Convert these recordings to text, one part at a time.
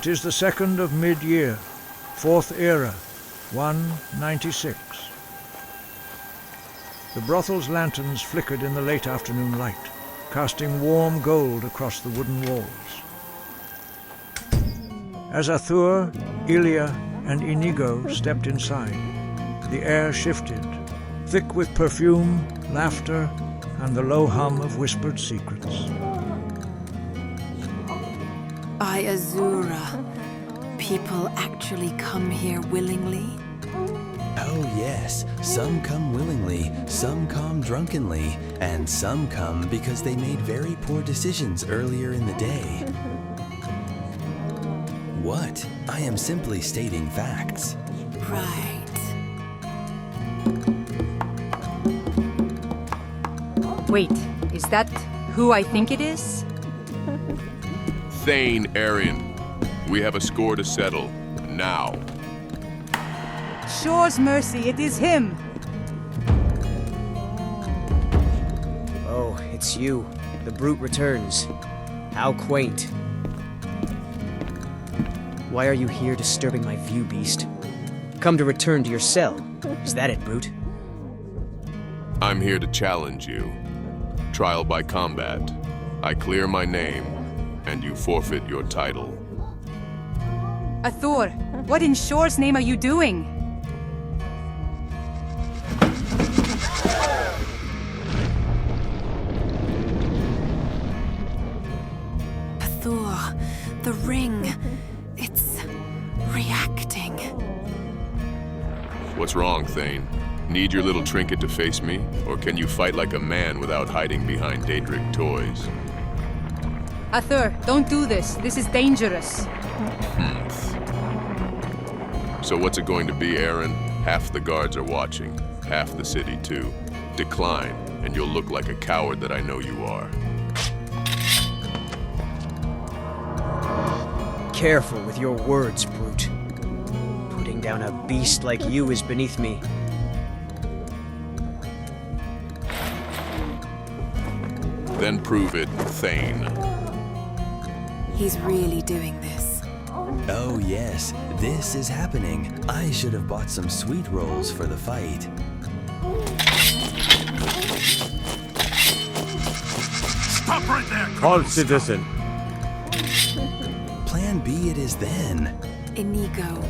It is the 2nd of mid-year, 4th era, 196. The brothel's lanterns flickered in the late afternoon light, casting warm gold across the wooden walls. As Athuur, Ilia, and Inigo stepped inside, the air shifted, thick with perfume, laughter, and the low hum of whispered secrets. By Azura, people actually come here willingly? Oh yes, some come willingly, some come drunkenly, and some come because they made very poor decisions earlier in the day. What? I am simply stating facts. Right. Wait, is that who I think it is? Thane Aerin. We have a score to settle. Now. Shore's mercy, it is him! Oh, it's you. The brute returns. How quaint. Why are you here disturbing my view, beast? Come to return to your cell. Is that it, brute? I'm here to challenge you. Trial by combat. I clear my name, and you forfeit your title. Athuur, what in Shore's name are you doing? Athuur, the ring. It's reacting. What's wrong, Thane? Need your little trinket to face me? Or can you fight like a man without hiding behind Daedric toys? Athuur, don't do this. This is dangerous. So what's it going to be, Aerin? Half the guards are watching. Half the city, too. Decline, and you'll look like a coward that I know you are. Careful with your words, brute. Putting down a beast like you is beneath me. Then prove it, Thane. He's really doing this. Oh yes, this is happening. I should have bought some sweet rolls for the fight. Stop right there! All citizen. Plan B it is then. Inigo,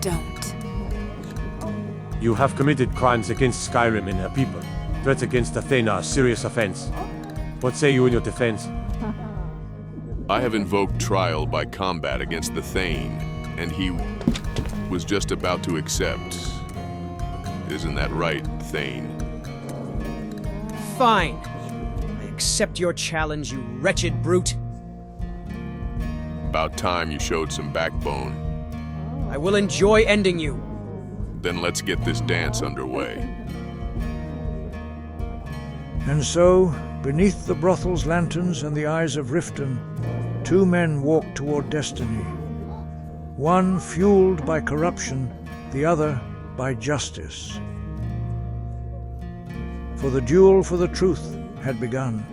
don't. You have committed crimes against Skyrim and her people. Threats against Athena are serious offense. What say you in your defense? I have invoked trial by combat against the Thane, and he was just about to accept. Isn't that right, Thane? Fine. I accept your challenge, you wretched brute. About time you showed some backbone. I will enjoy ending you. Then let's get this dance underway. And so, beneath the brothel's lanterns and the eyes of Riften, two men walked toward destiny. One fueled by corruption, the other by justice. For the duel for the truth had begun.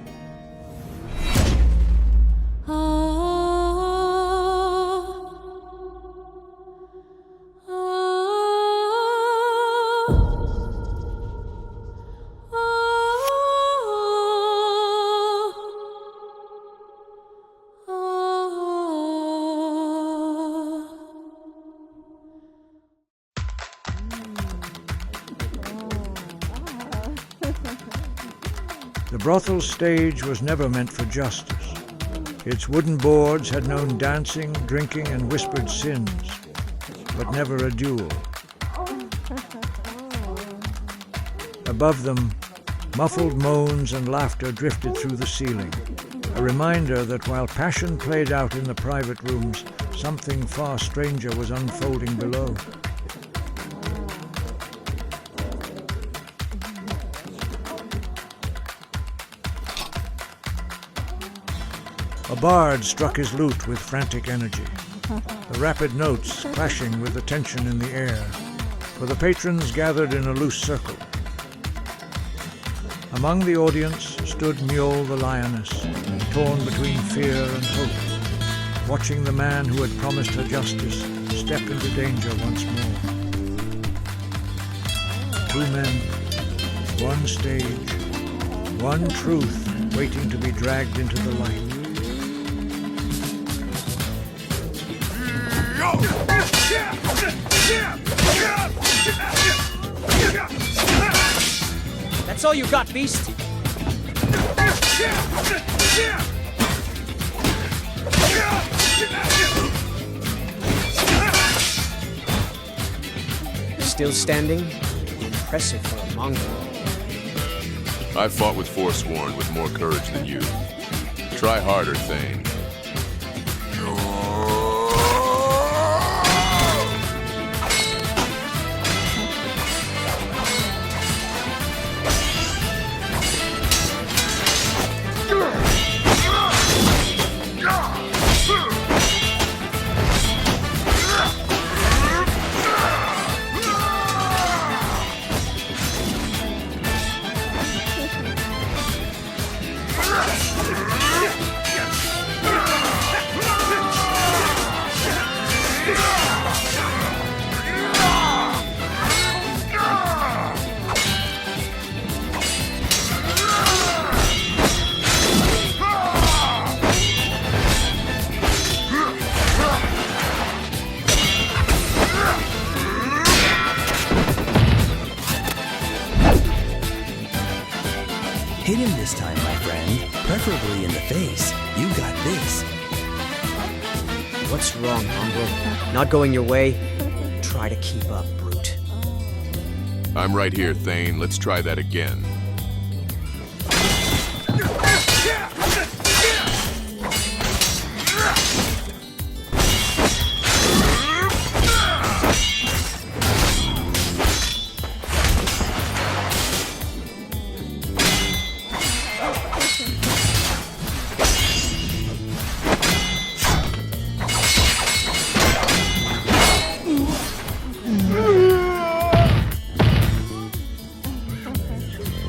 The brothel's stage was never meant for justice. Its wooden boards had known dancing, drinking, and whispered sins, but never a duel. Above them, muffled moans and laughter drifted through the ceiling, a reminder that while passion played out in the private rooms, something far stranger was unfolding below. A bard struck his lute with frantic energy, the rapid notes clashing with the tension in the air, for the patrons gathered in a loose circle. Among the audience stood Mjoll the lioness, torn between fear and hope. watching the man who had promised her justice step into danger once more. 2 men, 1 stage, 1 truth waiting to be dragged into the light. That's all you got, beast? Still standing? Impressive for a mongrel. I've fought with Forsworn with more courage than you. Try harder, Thane. Hit him this time, my friend. Preferably in the face. You got this. What's wrong, mongrel? Not going your way? Try to keep up, brute. I'm right here, Thane. Let's try that again.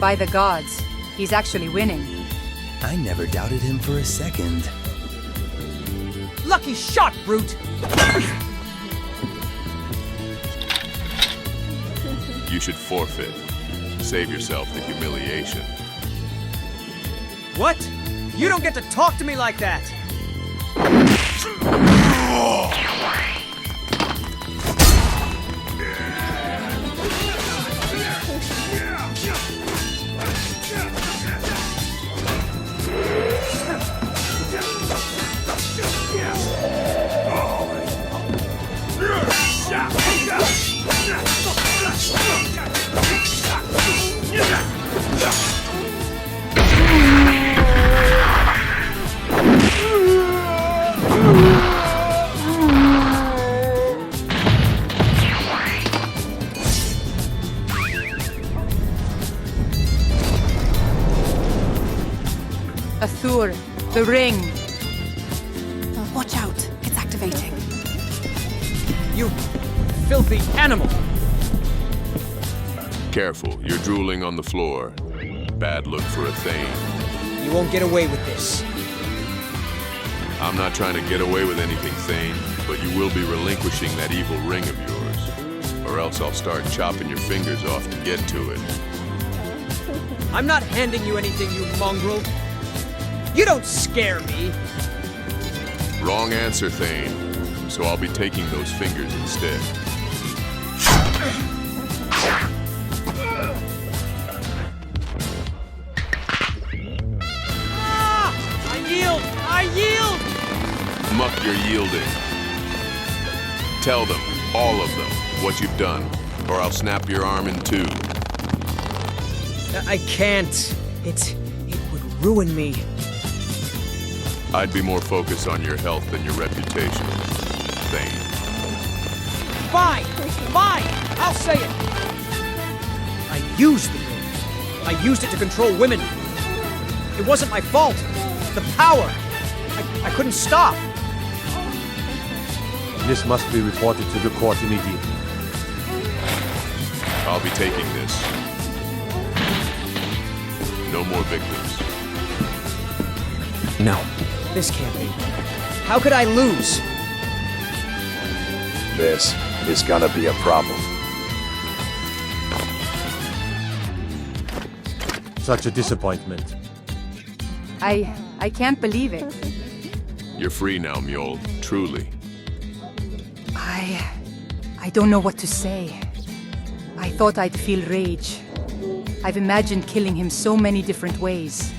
By the gods, he's actually winning. I never doubted him for a second. Lucky shot, brute! You should forfeit. Save yourself the humiliation. What? You don't get to talk to me like that! Athuur, the ring. Watch out, it's activating. You filthy animal! Careful, you're drooling on the floor. Bad look for a Thane. You won't get away with this. I'm not trying to get away with anything, Thane, but you will be relinquishing that evil ring of yours. Or else I'll start chopping your fingers off to get to it. I'm not handing you anything, you mongrel. You don't scare me. Wrong answer, Thane. So I'll be taking those fingers instead. I yield! I yield! Muck, you're yielding. Tell them, all of them, what you've done, or I'll snap your arm in 2. I can't. It would ruin me. I'd be more focused on your health than your reputation, Thane. Fine! Fine! I'll say it! I used the ring. I used it to control women. It wasn't my fault. The power. I couldn't stop. This must be reported to the court immediately. I'll be taking this. No more victims. No. This can't be. How could I lose? This is gonna be a problem. Such a disappointment. I can't believe it. You're free now, Mjoll. Truly. I don't know what to say. I thought I'd feel rage. I've imagined killing him so many different ways.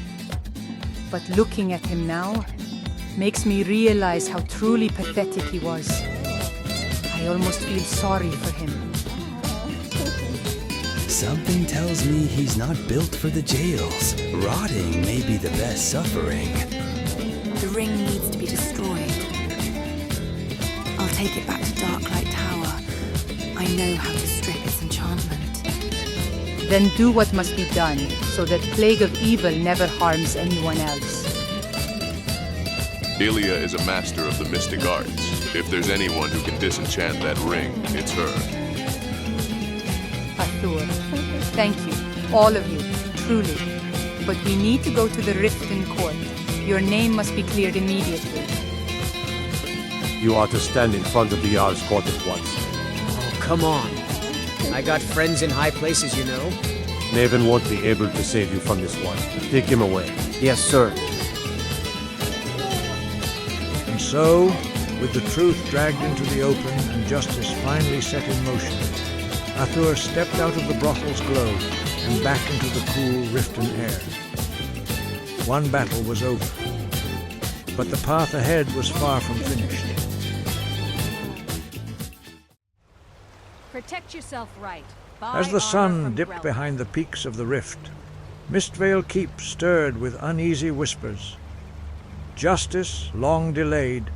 But looking at him now makes me realize how truly pathetic he was. I almost feel sorry for him. Something tells me he's not built for the jails. Rotting may be the best suffering. The ring needs to be destroyed. I'll take it back to Darklight Tower. I know how to strip its enchantment. Then do what must be done, so that Plague of Evil never harms anyone else. Ilia is a master of the mystic arts. If there's anyone who can disenchant that ring, it's her. Athuur, thank you, all of you, truly. But we need to go to the Riften court. Your name must be cleared immediately. You are to stand in front of the Jarl's court at once. Oh, come on. I got friends in high places, you know. Maven won't be able to save you from this one. Take him away. Yes, sir. And so, with the truth dragged into the open and justice finally set in motion, Athuur stepped out of the brothel's glow and back into the cool Riften air. One battle was over, but the path ahead was far from finished. Protect yourself right. As the sun dipped behind the peaks of the rift, Mistvale Keep stirred with uneasy whispers. Justice, long delayed,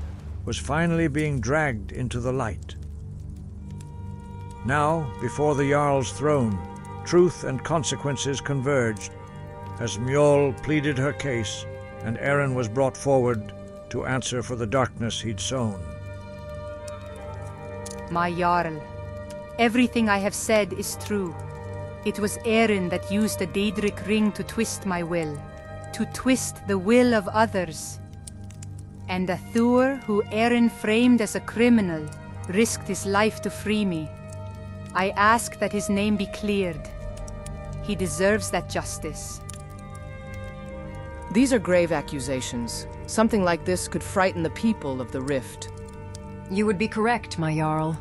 was finally being dragged into the light. Now, before the Jarl's throne, truth and consequences converged, as Mjoll pleaded her case and Aerin was brought forward to answer for the darkness he'd sown. My Jarl, everything I have said is true. It was Aerin that used the Daedric ring to twist my will, to twist the will of others. And Athuur, who Aerin framed as a criminal, risked his life to free me. I ask that his name be cleared. He deserves that justice. These are grave accusations. Something like this could frighten the people of the Rift. You would be correct, my Jarl.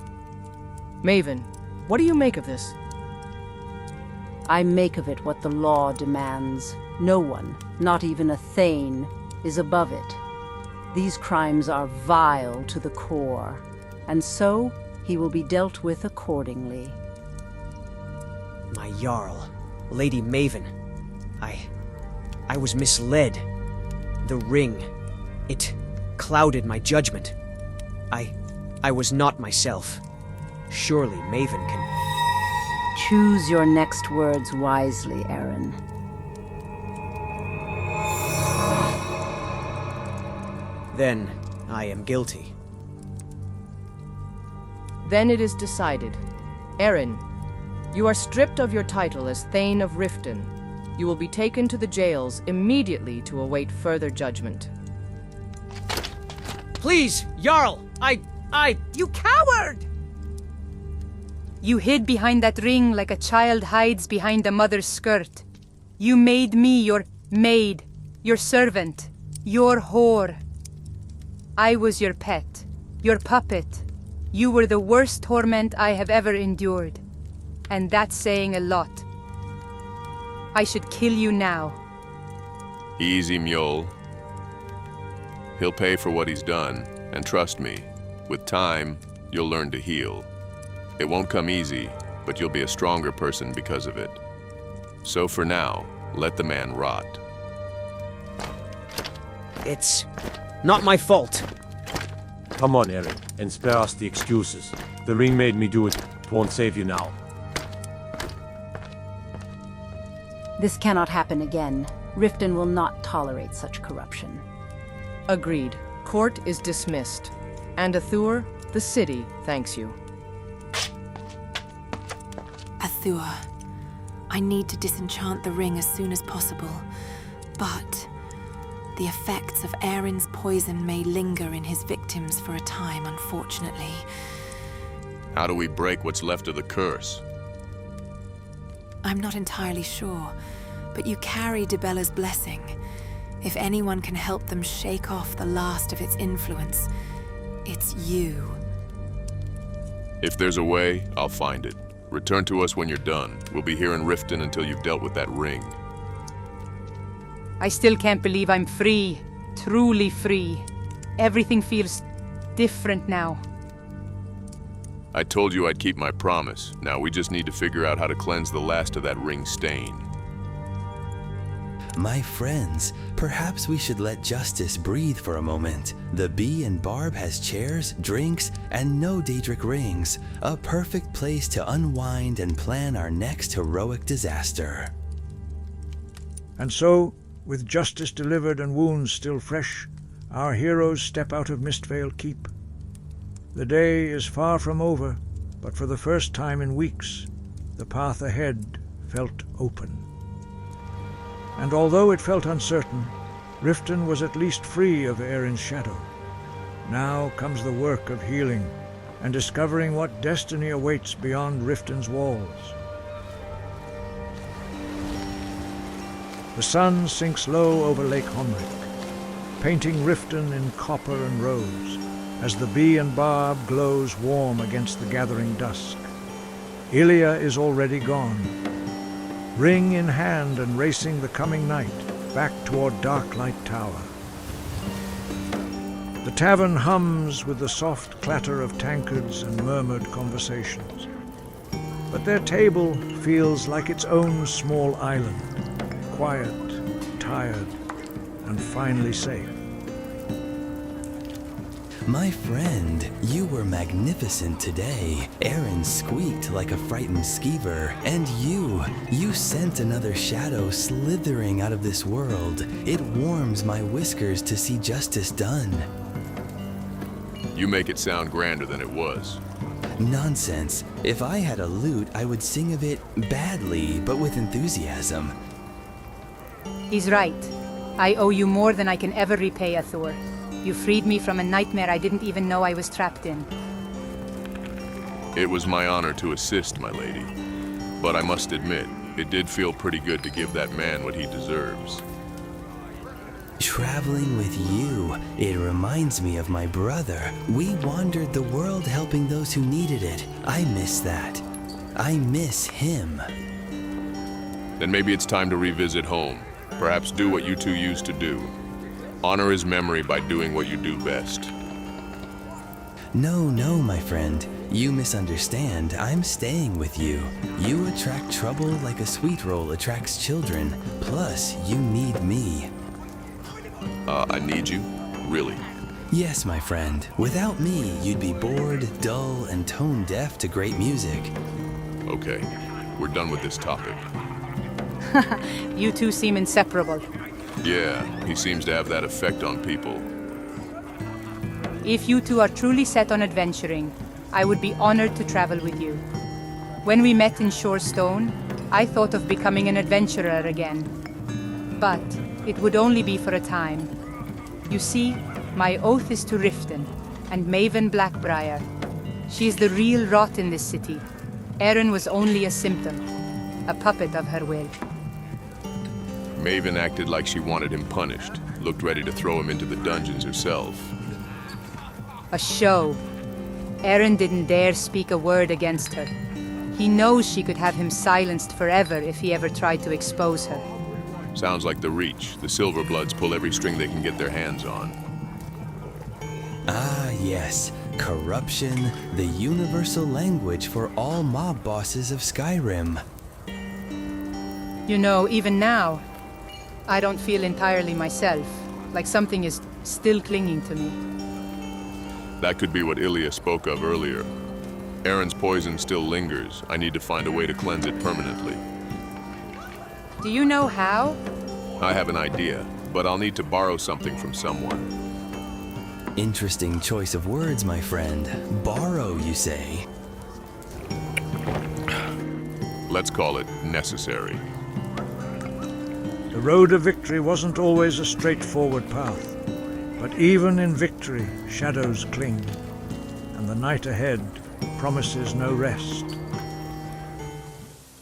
Maven, what do you make of this? I make of it what the law demands. No one, not even a Thane, is above it. These crimes are vile to the core, and so he will be dealt with accordingly. My Jarl, Lady Maven. I was misled. The ring, it clouded my judgment. I was not myself. Surely Maven can... Choose your next words wisely, Aerin. Then I am guilty. Then it is decided. Aerin, you are stripped of your title as Thane of Riften. You will be taken to the jails immediately to await further judgment. Please, Jarl! You coward! You hid behind that ring like a child hides behind a mother's skirt. You made me your maid, your servant, your whore. I was your pet, your puppet. You were the worst torment I have ever endured. And that's saying a lot. I should kill you now. Easy, Mjoll. He'll pay for what he's done, and trust me, with time, you'll learn to heal. It won't come easy, but you'll be a stronger person because of it. So for now, let the man rot. It's not my fault. Come on, Aerin, and spare us the excuses. The ring made me do it. It won't save you now. This cannot happen again. Riften will not tolerate such corruption. Agreed. Court is dismissed. And Athuur, the city, thanks you. Athuur, I need to disenchant the ring as soon as possible. But The effects of Aerin's poison may linger in his victims for a time, unfortunately. How do we break what's left of the curse? I'm not entirely sure, but you carry Dibella's blessing. If anyone can help them shake off the last of its influence, it's you. If there's a way, I'll find it. Return to us when you're done. We'll be here in Riften until you've dealt with that ring. I still can't believe I'm free. Truly free. Everything feels different now. I told you I'd keep my promise. Now we just need to figure out how to cleanse the last of that ring stain. My friends, perhaps we should let justice breathe for a moment. The Bee and Barb has chairs, drinks, and no Daedric rings. A perfect place to unwind and plan our next heroic disaster. And so, with justice delivered and wounds still fresh, our heroes step out of Mistvale Keep. The day is far from over, but for the first time in weeks, the path ahead felt open. And although it felt uncertain, Riften was at least free of Aerin's shadow. Now comes the work of healing and discovering what destiny awaits beyond Riften's walls. The sun sinks low over Lake Honric, painting Riften in copper and rose, as the Bee and Barb glows warm against the gathering dusk. Ilia is already gone, ring in hand and racing the coming night back toward Darklight Tower. The tavern hums with the soft clatter of tankards and murmured conversations. But their table feels like its own small island, quiet, tired, and finally safe. My friend, you were magnificent today. Aerin squeaked like a frightened skeever. And you sent another shadow slithering out of this world. It warms my whiskers to see justice done. You make it sound grander than it was. Nonsense. If I had a lute, I would sing of it badly, but with enthusiasm. He's right. I owe you more than I can ever repay, Athuur. You freed me from a nightmare I didn't even know I was trapped in. It was my honor to assist, my lady. But I must admit, it did feel pretty good to give that man what he deserves. Traveling with you, it reminds me of my brother. We wandered the world helping those who needed it. I miss that. I miss him. Then maybe it's time to revisit home. Perhaps do what you two used to do. Honor his memory by doing what you do best. No, my friend. You misunderstand. I'm staying with you. You attract trouble like a sweet roll attracts children. Plus, you need me. I need you? Really? Yes, my friend. Without me, you'd be bored, dull, and tone-deaf to great music. Okay, we're done with this topic. You two seem inseparable. Yeah, he seems to have that effect on people. If you two are truly set on adventuring, I would be honored to travel with you. When we met in Shorestone, I thought of becoming an adventurer again. But it would only be for a time. You see, my oath is to Riften and Maven Black-Briar. She is the real rot in this city. Aerin was only a symptom, a puppet of her will. Maven acted like she wanted him punished, looked ready to throw him into the dungeons herself. A show. Aerin didn't dare speak a word against her. He knows she could have him silenced forever if he ever tried to expose her. Sounds like the Reach. The Silverbloods pull every string they can get their hands on. Ah, yes. Corruption, the universal language for all mob bosses of Skyrim. You know, even now, I don't feel entirely myself, like something is still clinging to me. That could be what Ilia spoke of earlier. Aerin's poison still lingers. I need to find a way to cleanse it permanently. Do you know how? I have an idea, but I'll need to borrow something from someone. Interesting choice of words, my friend. Borrow, you say? Let's call it necessary. The The road to victory wasn't always a straightforward path, but even in victory, shadows cling, and the night ahead promises no rest.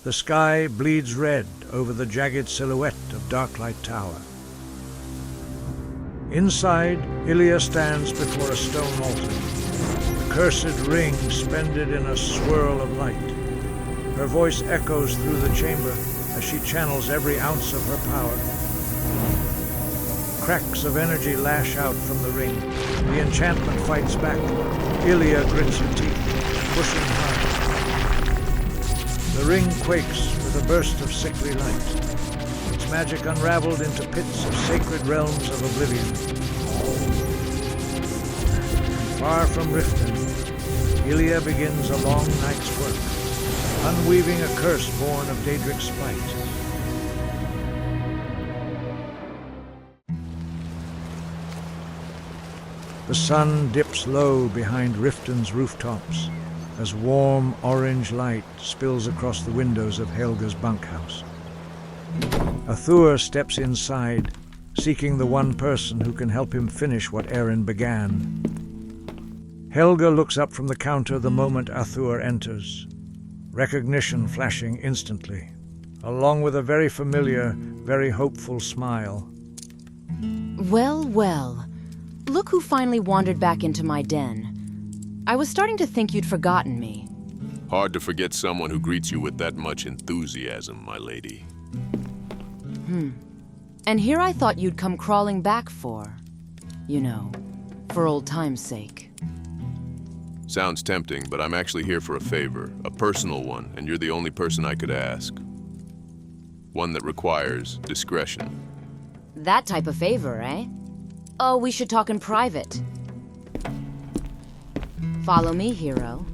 The sky bleeds red over the jagged silhouette of Darklight Tower. Inside, Ilia stands before a stone altar, the cursed ring suspended in a swirl of light. Her voice echoes through the chamber as she channels every ounce of her power. Cracks of energy lash out from the ring. The enchantment fights back. Ilia grits her teeth, pushing hard. The ring quakes with a burst of sickly light. Its magic unraveled into pits of sacred realms of oblivion. Far from Riften, Ilia begins a long night's work, unweaving a curse born of Daedric's spite. The sun dips low behind Riften's rooftops as warm orange light spills across the windows of Helga's bunkhouse. Athuur steps inside, seeking the one person who can help him finish what Aerin began. Helga looks up from the counter the moment Athuur enters, recognition flashing instantly, along with a very familiar, very hopeful smile. Well, well. Look who finally wandered back into my den. I was starting to think you'd forgotten me. Hard to forget someone who greets you with that much enthusiasm, my lady. And here I thought you'd come crawling back for, you know, for old time's sake. Sounds tempting, but I'm actually here for a favor, a personal one, and you're the only person I could ask. One that requires discretion. That type of favor, eh? Oh, we should talk in private. Follow me, hero.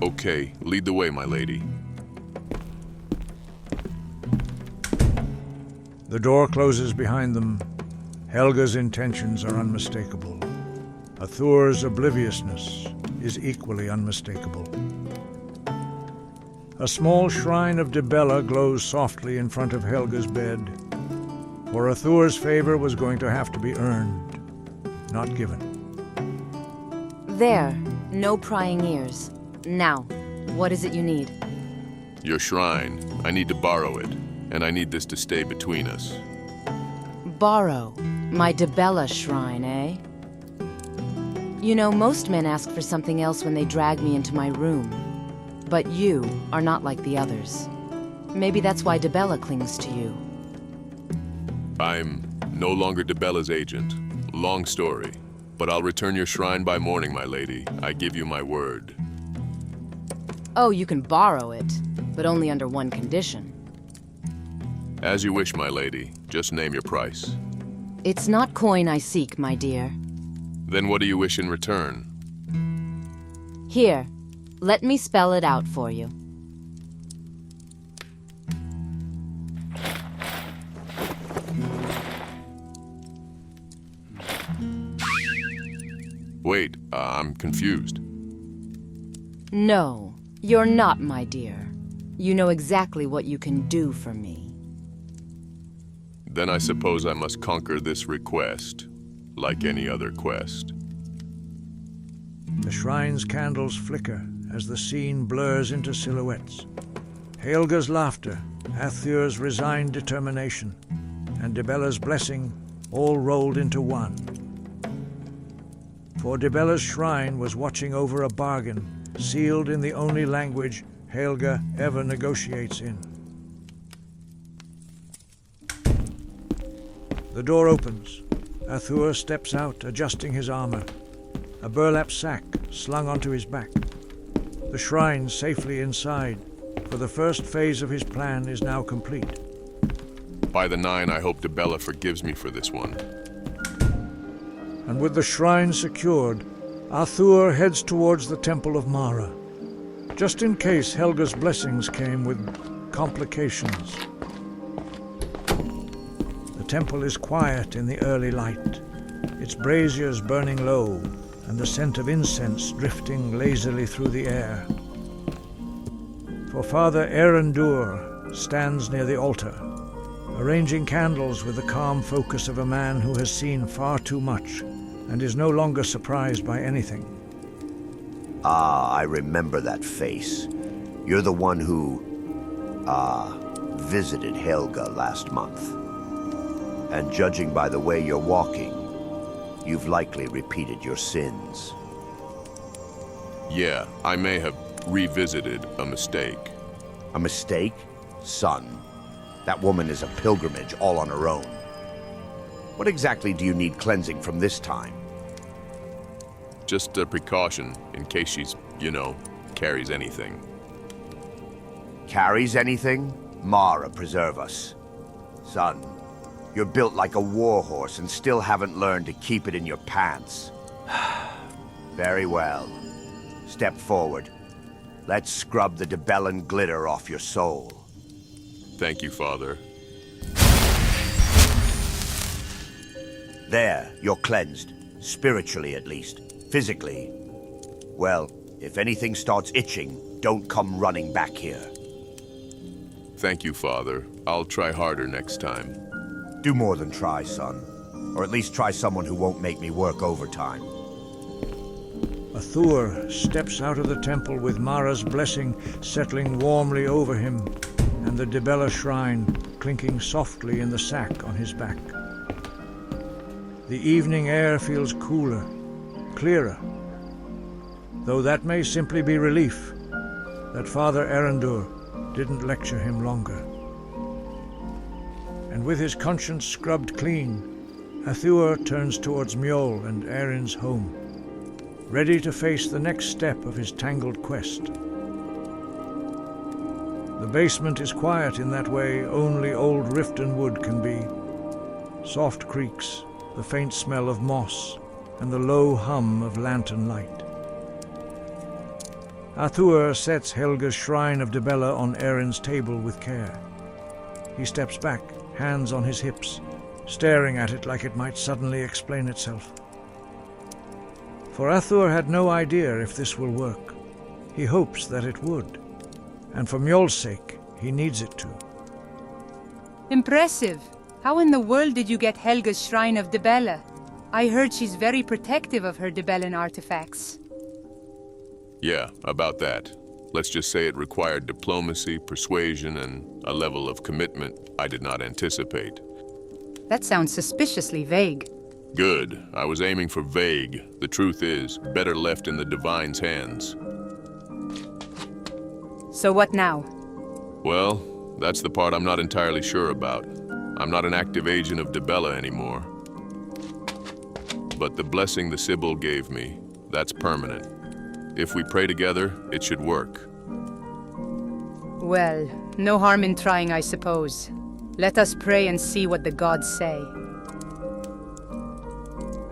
Okay. Lead the way, my lady. The door closes behind them. Helga's intentions are unmistakable. Athuur's obliviousness is equally unmistakable. A small shrine of Dibella glows softly in front of Helga's bed. For Athuur's favor was going to have to be earned, not given. There, no prying ears. Now, what is it you need? Your shrine. I need to borrow it, and I need this to stay between us. Borrow my Dibella shrine, eh? You know, most men ask for something else when they drag me into my room. But you are not like the others. Maybe that's why Dibella clings to you. I'm no longer Dibella's agent. Long story. But I'll return your shrine by morning, my lady. I give you my word. Oh, you can borrow it, but only under one condition. As you wish, my lady. Just name your price. It's not coin I seek, my dear. Then what do you wish in return? Here, let me spell it out for you. Wait, I'm confused. No, you're not, my dear. You know exactly what you can do for me. Then I suppose I must conquer this request, like any other quest. The shrine's candles flicker as the scene blurs into silhouettes. Helga's laughter, Athuur's resigned determination, and Dibella's blessing all rolled into one. For Dibella's shrine was watching over a bargain, sealed in the only language Helga ever negotiates in. The door opens. Athuur steps out, adjusting his armor, a burlap sack slung onto his back. The shrine safely inside, for the first phase of his plan is now complete. By the 9, I hope Dibella forgives me for this one. And with the shrine secured, Athuur heads towards the Temple of Mara, just in case Helga's blessings came with complications. The temple is quiet in the early light, its braziers burning low, and the scent of incense drifting lazily through the air. For Father Erendur, stands near the altar, arranging candles with the calm focus of a man who has seen far too much and is no longer surprised by anything. Ah, I remember that face. You're the one who, visited Helga last month. And judging by the way you're walking, you've likely repeated your sins. Yeah, I may have revisited a mistake. A mistake? Son, that woman is a pilgrimage all on her own. What exactly do you need cleansing from this time? Just a precaution in case she's, carries anything. Carries anything? Mara, preserve us. Son, you're built like a warhorse and still haven't learned to keep it in your pants. Very well. Step forward. Let's scrub the Dibellan glitter off your soul. Thank you, Father. There, you're cleansed. Spiritually, at least. Physically. Well, if anything starts itching, don't come running back here. Thank you, Father. I'll try harder next time. Do more than try, son. Or at least try someone who won't make me work overtime. Athuur steps out of the temple with Mara's blessing settling warmly over him, and the Dibella shrine clinking softly in the sack on his back. The evening air feels cooler, clearer, though that may simply be relief that Father Erendur didn't lecture him longer. And with his conscience scrubbed clean, Athuur turns towards Mjoll and Aerin's home, ready to face the next step of his tangled quest. The basement is quiet in that way only old Riften wood can be. Soft creaks, the faint smell of moss, and the low hum of lantern light. Athuur sets Helga's shrine of Dibella on Aerin's table with care. He steps back, hands on his hips, staring at it like it might suddenly explain itself. For Athuur had no idea if this will work. He hopes that it would, and for Mjoll's sake, he needs it to. Impressive. How in the world did you get Helga's Shrine of Dibella? I heard she's very protective of her Dibellan artifacts. Yeah, about that. Let's just say it required diplomacy, persuasion, and a level of commitment I did not anticipate. That sounds suspiciously vague. Good. I was aiming for vague. The truth is, better left in the Divine's hands. So what now? Well, that's the part I'm not entirely sure about. I'm not an active agent of Dibella anymore. But the blessing the Sibyl gave me, that's permanent. If we pray together, it should work. Well, no harm in trying, I suppose. Let us pray and see what the gods say.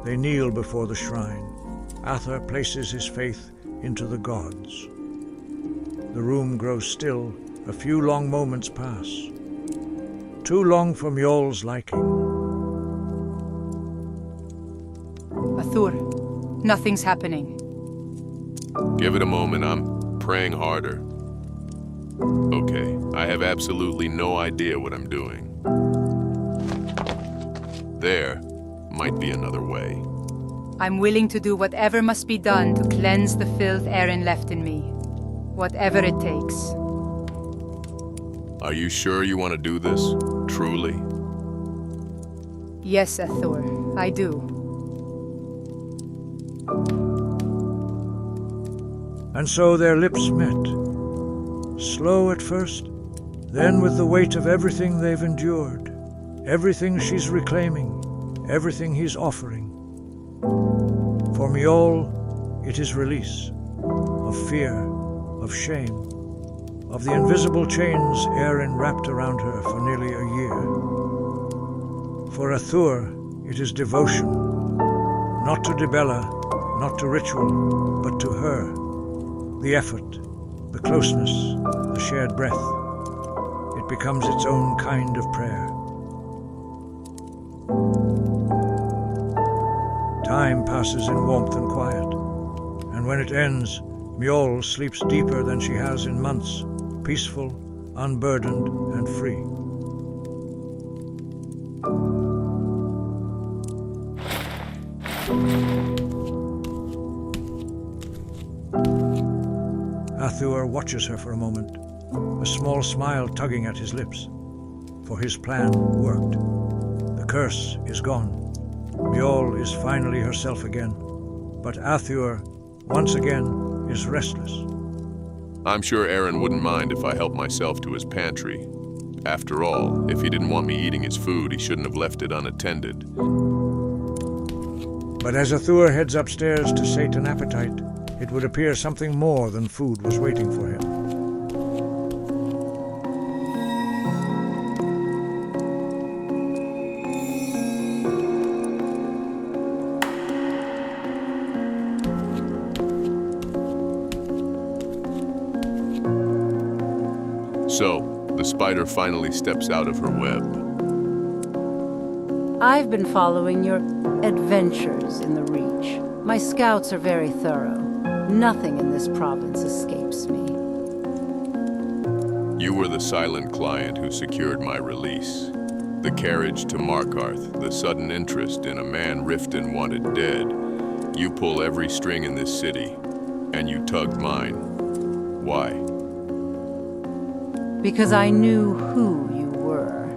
They kneel before the shrine. Athuur places his faith into the gods. The room grows still. A few long moments pass. Too long for Mjoll's liking. Athuur, nothing's happening. Give it a moment, I'm praying harder. Okay, I have absolutely no idea what I'm doing. There might be another way. I'm willing to do whatever must be done to cleanse the filth Aerin left in me. Whatever it takes. Are you sure you want to do this? Truly? Yes, Athuur, I do. And so their lips met. Slow at first, then with the weight of everything they've endured, everything she's reclaiming, everything he's offering. For Mjoll, it is release of fear, of shame, of the invisible chains Aerin wrapped around her for nearly a year. For Athuur, it is devotion, not to Dibella, not to ritual, but to her. The effort, the closeness, the shared breath. It becomes its own kind of prayer. Time passes in warmth and quiet, and when it ends, Mjoll sleeps deeper than she has in months, peaceful, unburdened and free. Athuur watches her for a moment, a small smile tugging at his lips. For his plan worked. The curse is gone. Mjoll is finally herself again. But Athuur, once again, is restless. I'm sure Aerin wouldn't mind if I helped myself to his pantry. After all, if he didn't want me eating his food, he shouldn't have left it unattended. But as Athuur heads upstairs to sate an appetite, it would appear something more than food was waiting for him. So, the spider finally steps out of her web. I've been following your adventures in the Reach. My scouts are very thorough. Nothing in this province escapes me. You were the silent client who secured my release. The carriage to Markarth, the sudden interest in a man Riften wanted dead. You pull every string in this city, and you tugged mine. Why? Because I knew who you were.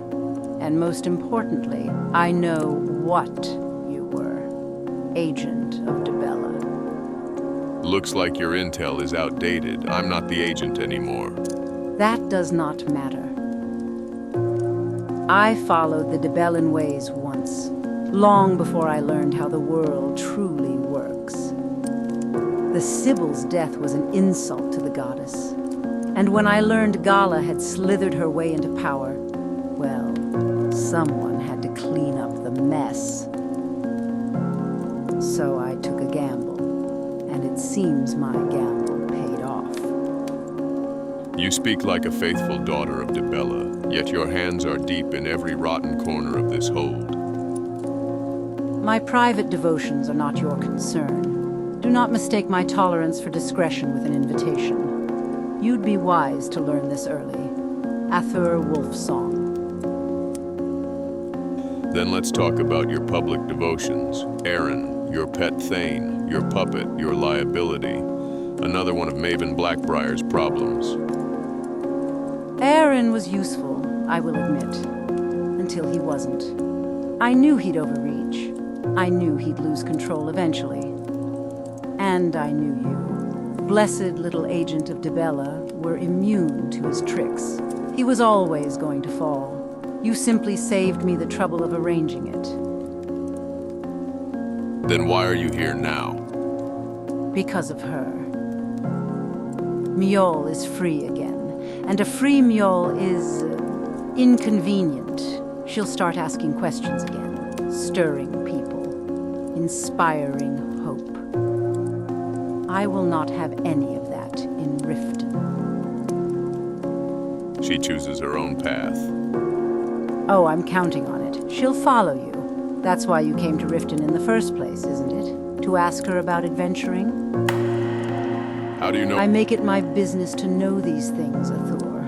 And most importantly, I know what you were. Agent of Dibella. Looks like your intel is outdated. I'm not the agent anymore. That does not matter. I followed the Dibellan ways once, long before I learned how the world truly works. The Sibyl's death was an insult to the goddess. And when I learned Gala had slithered her way into power, well, someone had to clean up the mess. So I took a gamble, and it seems my gamble paid off. You speak like a faithful daughter of Dibella, yet your hands are deep in every rotten corner of this hold. My private devotions are not your concern. Do not mistake my tolerance for discretion with an invitation. You'd be wise to learn this early. Athuur Wolfsong. Then let's talk about your public devotions. Aerin, your pet Thane, your puppet, your liability. Another one of Maven Black-Briar's problems. Aerin was useful, I will admit, until he wasn't. I knew he'd overreach. I knew he'd lose control eventually. And I knew you. Blessed little agent of Dibella were immune to his tricks. He was always going to fall. You simply saved me the trouble of arranging it. Then why are you here now? Because of her. Mjoll is free again, and a free Mjoll is inconvenient. She'll start asking questions again, stirring people, inspiring hope. I will not have any of that in Riften. She chooses her own path. Oh, I'm counting on it. She'll follow you. That's why you came to Riften in the first place, isn't it? To ask her about adventuring? How do you know? I make it my business to know these things, Athuur.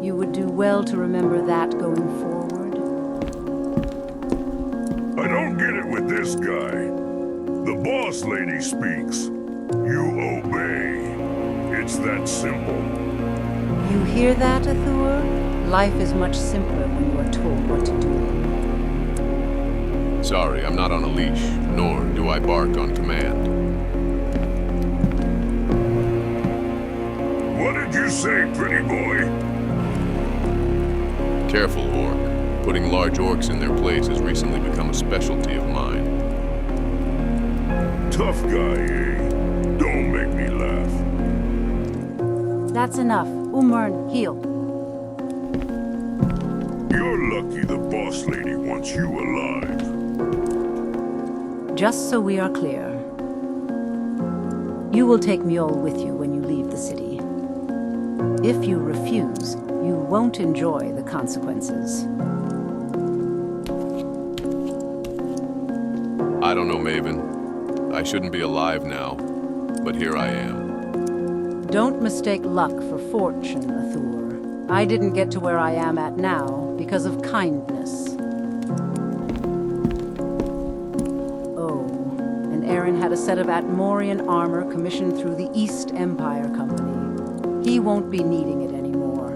You would do well to remember that going forward. I don't get it with this guy. The boss lady speaks. You obey. It's that simple. You hear that, Athuur? Life is much simpler when you are told what to do. Sorry, I'm not on a leash, nor do I bark on command. What did you say, pretty boy? Careful, orc. Putting large orcs in their place has recently become a specialty of mine. Tough guy, eh? Don't make me laugh. That's enough. Umern, heal. You're lucky the boss lady wants you alive. Just so we are clear, you will take Mjoll with you when you leave the city. If you refuse, you won't enjoy the consequences. I don't know, Maven. I shouldn't be alive now, but here I am. Don't mistake luck for fortune, Athuur. I didn't get to where I am at now because of kindness. Oh, and Aerin had a set of Atmorian armor commissioned through the East Empire Company. He won't be needing it anymore.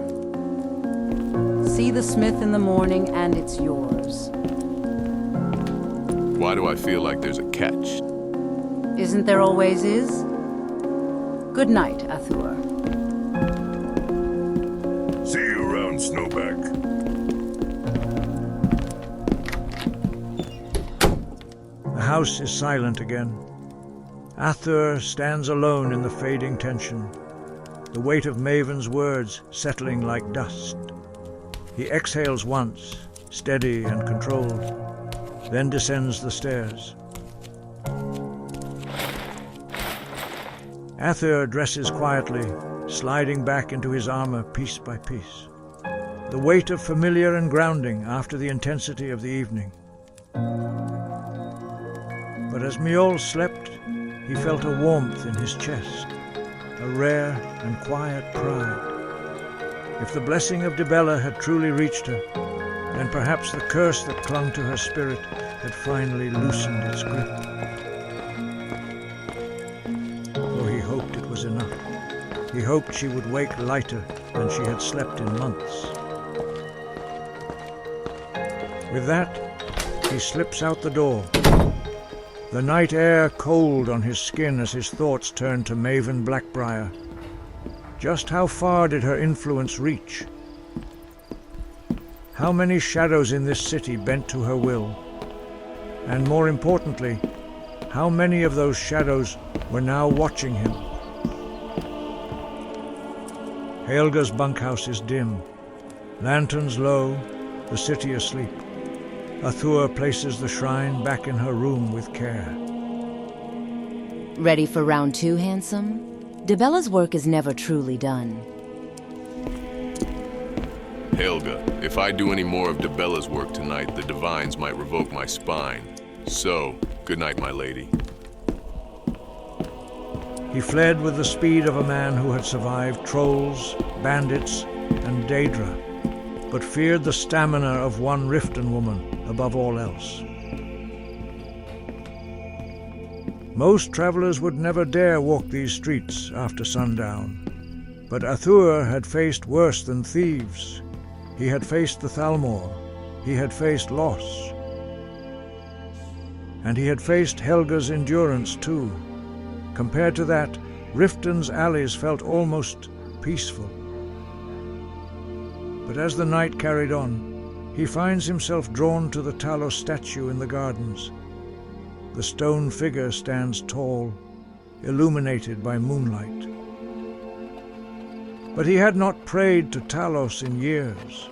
See the smith in the morning and it's yours. Why do I feel like there's a catch? Isn't there always is? Good night, Athuur. See you around, Snowback. The house is silent again. Athuur stands alone in the fading tension, the weight of Maven's words settling like dust. He exhales once, steady and controlled, then descends the stairs. Athuur dresses quietly, sliding back into his armor piece by piece. The weight of familiar and grounding after the intensity of the evening. But as Mjoll slept, he felt a warmth in his chest, a rare and quiet pride. If the blessing of Dibella had truly reached her, then perhaps the curse that clung to her spirit had finally loosened its grip. For he hoped it was enough. He hoped she would wake lighter than she had slept in months. With that, he slips out the door, the night air cold on his skin as his thoughts turn to Maven Black-Briar. Just how far did her influence reach? How many shadows in this city bent to her will? And more importantly, how many of those shadows were now watching him? Helga's bunkhouse is dim, lanterns low, the city asleep. Athuur places the shrine back in her room with care. Ready for round 2, handsome? Dibella's work is never truly done. Helga, if I do any more of Dibella's work tonight, the divines might revoke my spine. So, good night, my lady. He fled with the speed of a man who had survived trolls, bandits, and Daedra, but feared the stamina of one Riften woman above all else. Most travelers would never dare walk these streets after sundown, but Athuur had faced worse than thieves. He had faced the Thalmor, he had faced loss, and he had faced Helga's endurance too. Compared to that, Riften's alleys felt almost peaceful. But as the night carried on, he finds himself drawn to the Talos statue in the gardens. The stone figure stands tall, illuminated by moonlight. But he had not prayed to Talos in years,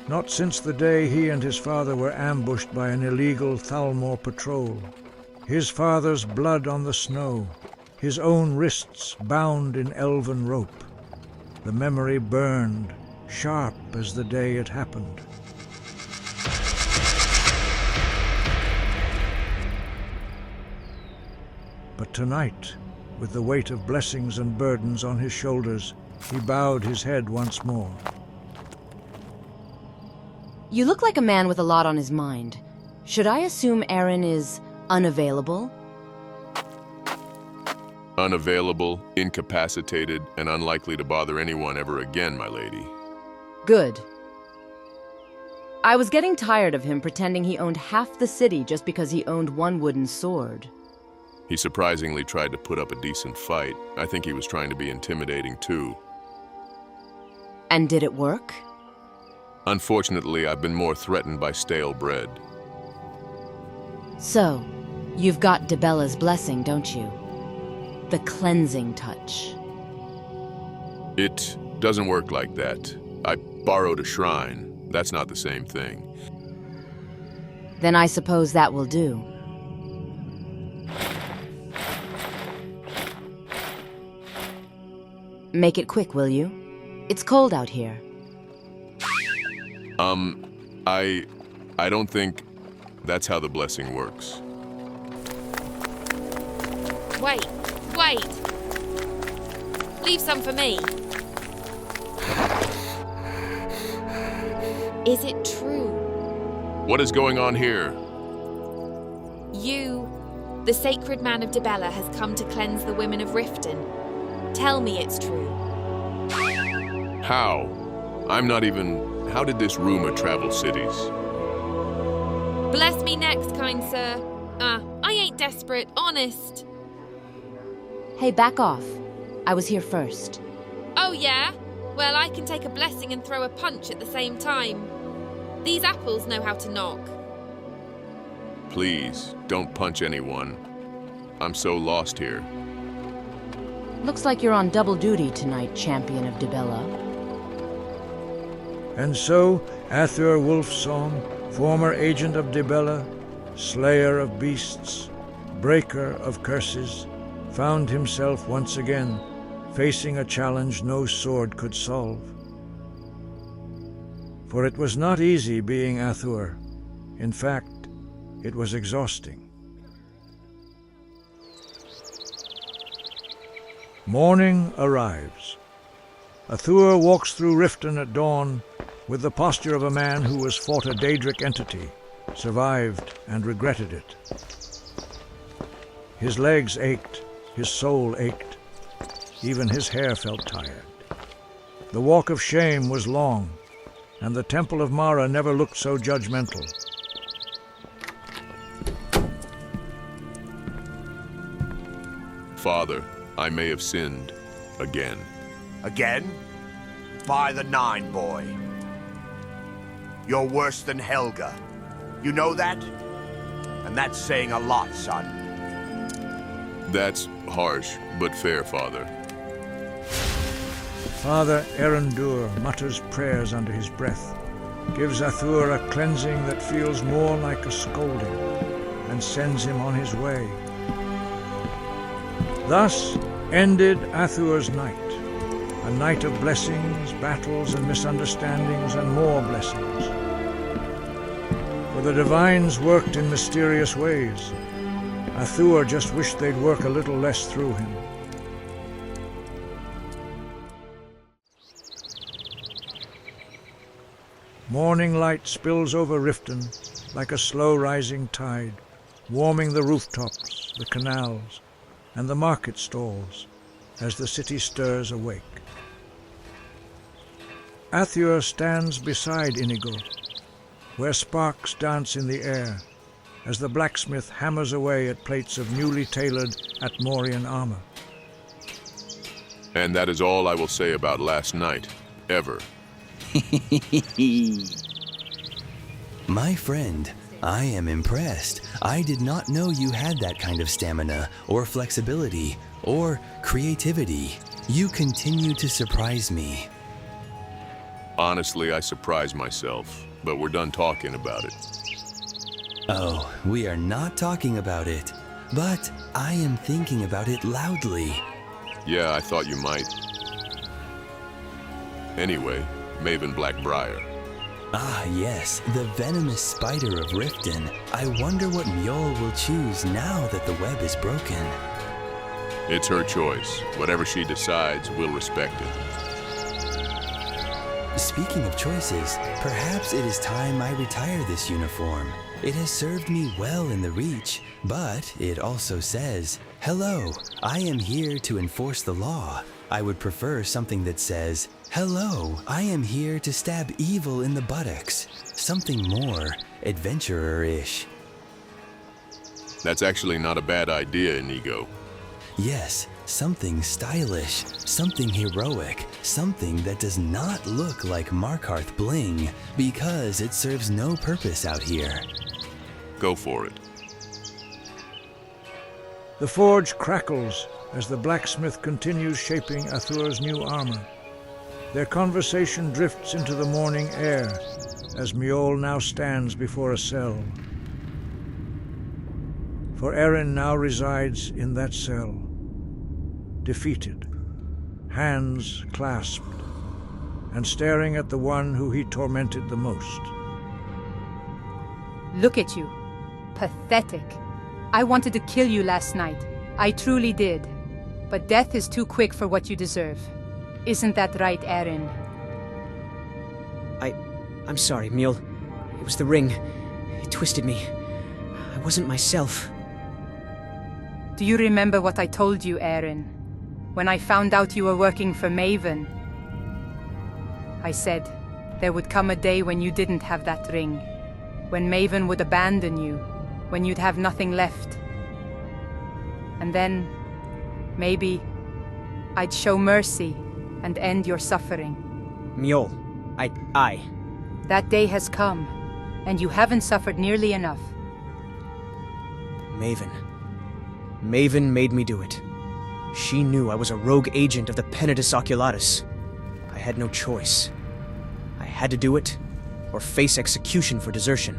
not since the day he and his father were ambushed by an illegal Thalmor patrol. His father's blood on the snow, his own wrists bound in elven rope. The memory burned, sharp as the day it happened. But tonight, with the weight of blessings and burdens on his shoulders, he bowed his head once more. You look like a man with a lot on his mind. Should I assume Aerin is unavailable? Unavailable, incapacitated, and unlikely to bother anyone ever again, my lady. Good. I was getting tired of him pretending he owned half the city just because he owned one wooden sword. He surprisingly tried to put up a decent fight. I think he was trying to be intimidating too. And did it work? Unfortunately, I've been more threatened by stale bread. So, you've got Dibella's blessing, don't you? The cleansing touch. It doesn't work like that. I borrowed a shrine. That's not the same thing. Then I suppose that will do. Make it quick, will you? It's cold out here. I don't think that's how the blessing works. Wait! Leave some for me. Is it true? What is going on here? You, the sacred man of Dibella, has come to cleanse the women of Riften. Tell me it's true. How? How did this rumor travel cities? Bless me next, kind sir. I ain't desperate, honest. Hey, back off. I was here first. Oh yeah? Well, I can take a blessing and throw a punch at the same time. These apples know how to knock. Please, don't punch anyone. I'm so lost here. Looks like you're on double duty tonight, champion of Dibella. And so, Athuur Wolfsong, former agent of Dibella, slayer of beasts, breaker of curses, found himself once again facing a challenge no sword could solve. For it was not easy being Athuur. In fact, it was exhausting. Morning arrives. Athuur walks through Riften at dawn with the posture of a man who has fought a Daedric entity, survived and regretted it. His legs ached, his soul ached, even his hair felt tired. The walk of shame was long, and the Temple of Mara never looked so judgmental. Father, I may have sinned again. Again? By the Nine, boy. You're worse than Helga. You know that? And that's saying a lot, son. That's harsh, but fair, Father. Father Erendur mutters prayers under his breath, gives Athuur a cleansing that feels more like a scolding, and sends him on his way. Thus ended Athuur's night, a night of blessings, battles, and misunderstandings, and more blessings. For the divines worked in mysterious ways. Athuur just wished they'd work a little less through him. Morning light spills over Riften like a slow-rising tide, warming the rooftops, the canals, and the market stalls as the city stirs awake. Athuur stands beside Inigo, where sparks dance in the air as the blacksmith hammers away at plates of newly tailored Atmorian armor. And that is all I will say about last night, ever. My friend, I am impressed. I did not know you had that kind of stamina, or flexibility, or creativity. You continue to surprise me. Honestly, I surprise myself, but we're done talking about it. Oh, we are not talking about it, but I am thinking about it loudly. Yeah, I thought you might. Anyway, Maven Black-Briar. Ah, yes, the venomous spider of Riften. I wonder what Mjoll will choose now that the web is broken. It's her choice. Whatever she decides, we'll respect it. Speaking of choices, perhaps it is time I retire this uniform. It has served me well in the Reach, but it also says, "Hello, I am here to enforce the law." I would prefer something that says, "Hello, I am here to stab evil in the buttocks." Something more adventurer-ish. That's actually not a bad idea, Inigo. Yes, something stylish, something heroic, something that does not look like Markarth bling, because it serves no purpose out here. Go for it. The forge crackles as the blacksmith continues shaping Athuur's new armor. Their conversation drifts into the morning air as Mjoll now stands before a cell. For Aerin now resides in that cell, defeated, hands clasped, and staring at the one who he tormented the most. Look at you. Pathetic. I wanted to kill you last night. I truly did. But death is too quick for what you deserve. Isn't that right, Aerin? I'm sorry, Mjoll. It was the ring. It twisted me. I wasn't myself. Do you remember what I told you, Aerin? When I found out you were working for Maven? I said there would come a day when you didn't have that ring. When Maven would abandon you. When you'd have nothing left. And then, maybe, I'd show mercy and end your suffering. Mjoll, I... That day has come, and you haven't suffered nearly enough. Maven made me do it. She knew I was a rogue agent of the Penitus Oculatus. I had no choice. I had to do it, or face execution for desertion.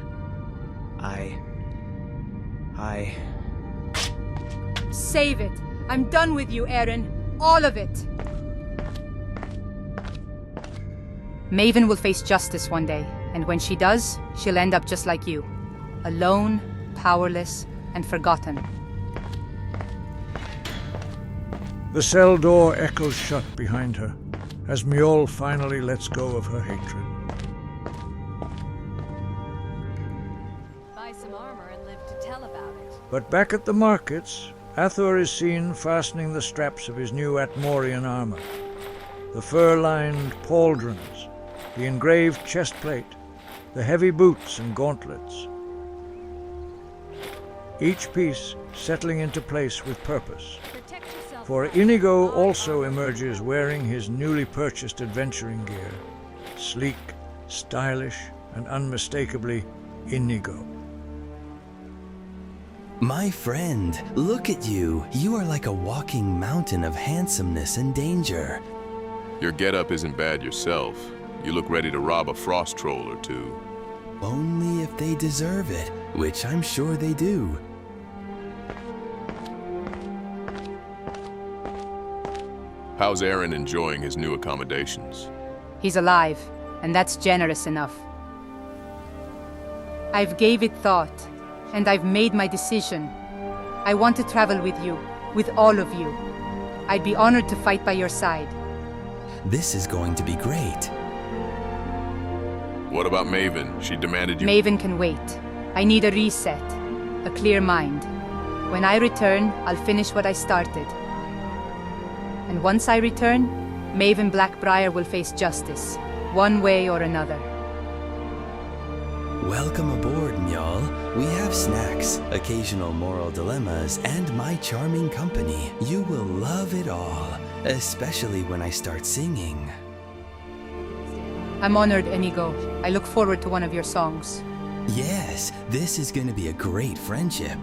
Save it! I'm done with you, Aerin. All of it! Maven will face justice one day, and when she does, she'll end up just like you. Alone, powerless, and forgotten. The cell door echoes shut behind her, as Mjoll finally lets go of her hatred. Buy some armor and live to tell about it. But back at the markets, Athuur is seen fastening the straps of his new Atmorian armor. The fur-lined pauldrons, the engraved chestplate, the heavy boots and gauntlets. Each piece settling into place with purpose. For Inigo also emerges wearing his newly purchased adventuring gear. Sleek, stylish, and unmistakably Inigo. My friend, look at you. You are like a walking mountain of handsomeness and danger. Your getup isn't bad yourself. You look ready to rob a frost troll or two. Only if they deserve it, which I'm sure they do. How's Aerin enjoying his new accommodations? He's alive, and that's generous enough. I've gave it thought, and I've made my decision. I want to travel with you, with all of you. I'd be honored to fight by your side. This is going to be great. What about Maven? She demanded you... Maven can wait. I need a reset, a clear mind. When I return, I'll finish what I started. And once I return, Maven Black-Briar will face justice, one way or another. Welcome aboard, Mjoll. We have snacks, occasional moral dilemmas, and my charming company. You will love it all, especially when I start singing. I'm honored, Inigo. I look forward to one of your songs. Yes, this is going to be a great friendship.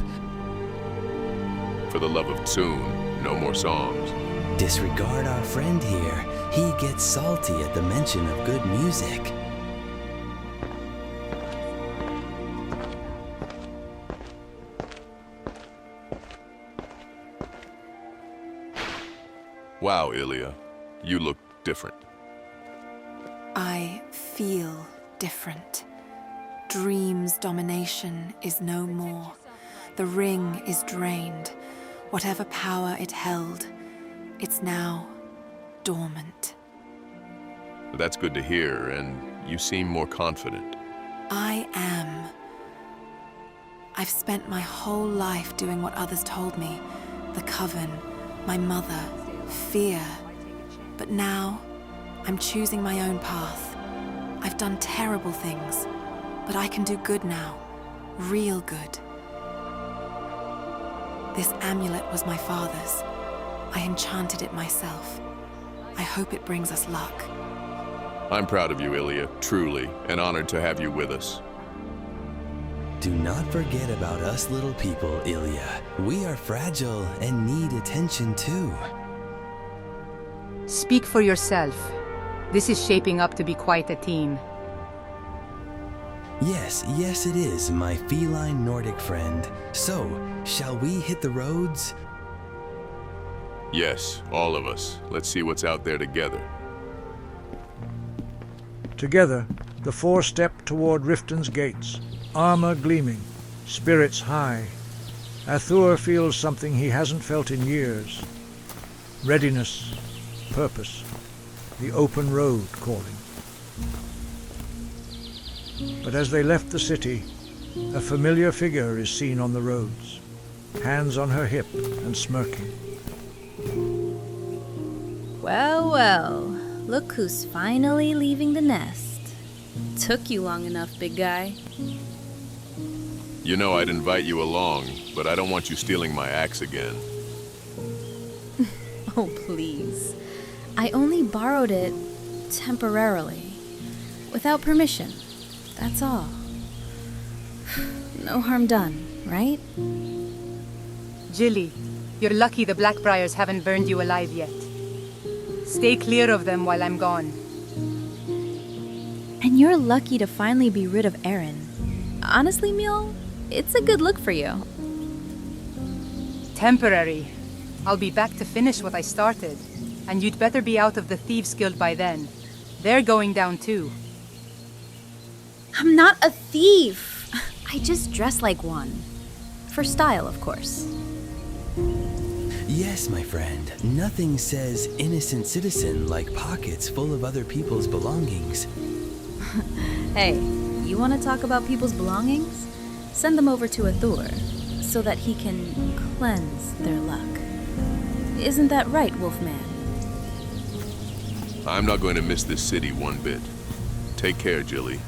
For the love of Tune, no more songs. Disregard our friend here. He gets salty at the mention of good music. Wow, Ilya. You look different. I feel different. Dream's domination is no more. The ring is drained. Whatever power it held, it's now dormant. That's good to hear, and you seem more confident. I am. I've spent my whole life doing what others told me. The Coven, my mother, fear. But now, I'm choosing my own path. I've done terrible things, but I can do good now. Real good. This amulet was my father's. I enchanted it myself. I hope it brings us luck. I'm proud of you, Ilya, truly, and honored to have you with us. Do not forget about us little people, Ilya. We are fragile and need attention too. Speak for yourself. This is shaping up to be quite a team. Yes, it is, my feline Nordic friend. So, shall we hit the roads? Yes, all of us. Let's see what's out there together. Together, the four step toward Riften's gates, armor gleaming, spirits high. Athuur feels something he hasn't felt in years. Readiness, purpose, the open road calling. But as they left the city, a familiar figure is seen on the roads, hands on her hip and smirking. Well, well, look who's finally leaving the nest. Took you long enough, big guy. You know I'd invite you along, but I don't want you stealing my axe again. Oh, please. I only borrowed it temporarily, without permission. That's all. No harm done, right? Jilly, you're lucky the Black-Briars haven't burned you alive yet. Stay clear of them while I'm gone. And you're lucky to finally be rid of Aerin. Honestly, Mjoll, it's a good look for you. Temporary. I'll be back to finish what I started. And you'd better be out of the Thieves' Guild by then. They're going down too. I'm not a thief. I just dress like one. For style, of course. Yes, my friend. Nothing says innocent citizen like pockets full of other people's belongings. Hey, you want to talk about people's belongings? Send them over to Athuur, so that he can cleanse their luck. Isn't that right, Wolfman? I'm not going to miss this city one bit. Take care, Jilly.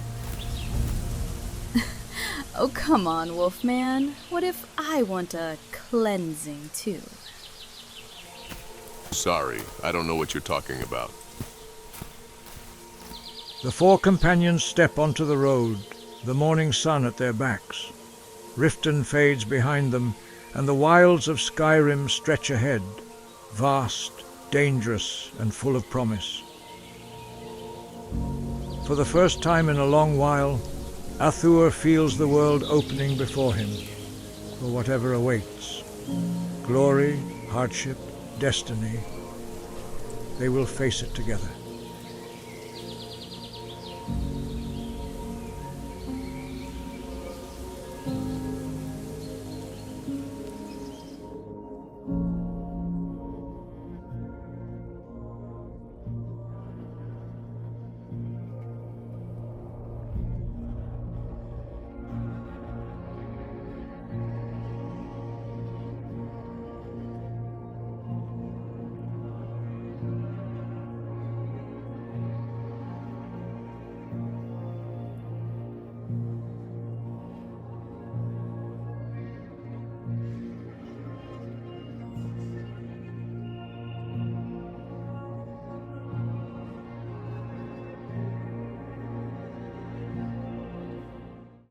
Oh, come on, Wolfman. What if I want a cleansing, too? Sorry, I don't know what you're talking about. The four companions step onto the road, the morning sun at their backs. Riften fades behind them, and the wilds of Skyrim stretch ahead, vast, dangerous, and full of promise. For the first time in a long while, Athuur feels the world opening before him, for whatever awaits. Glory, hardship, destiny, they will face it together.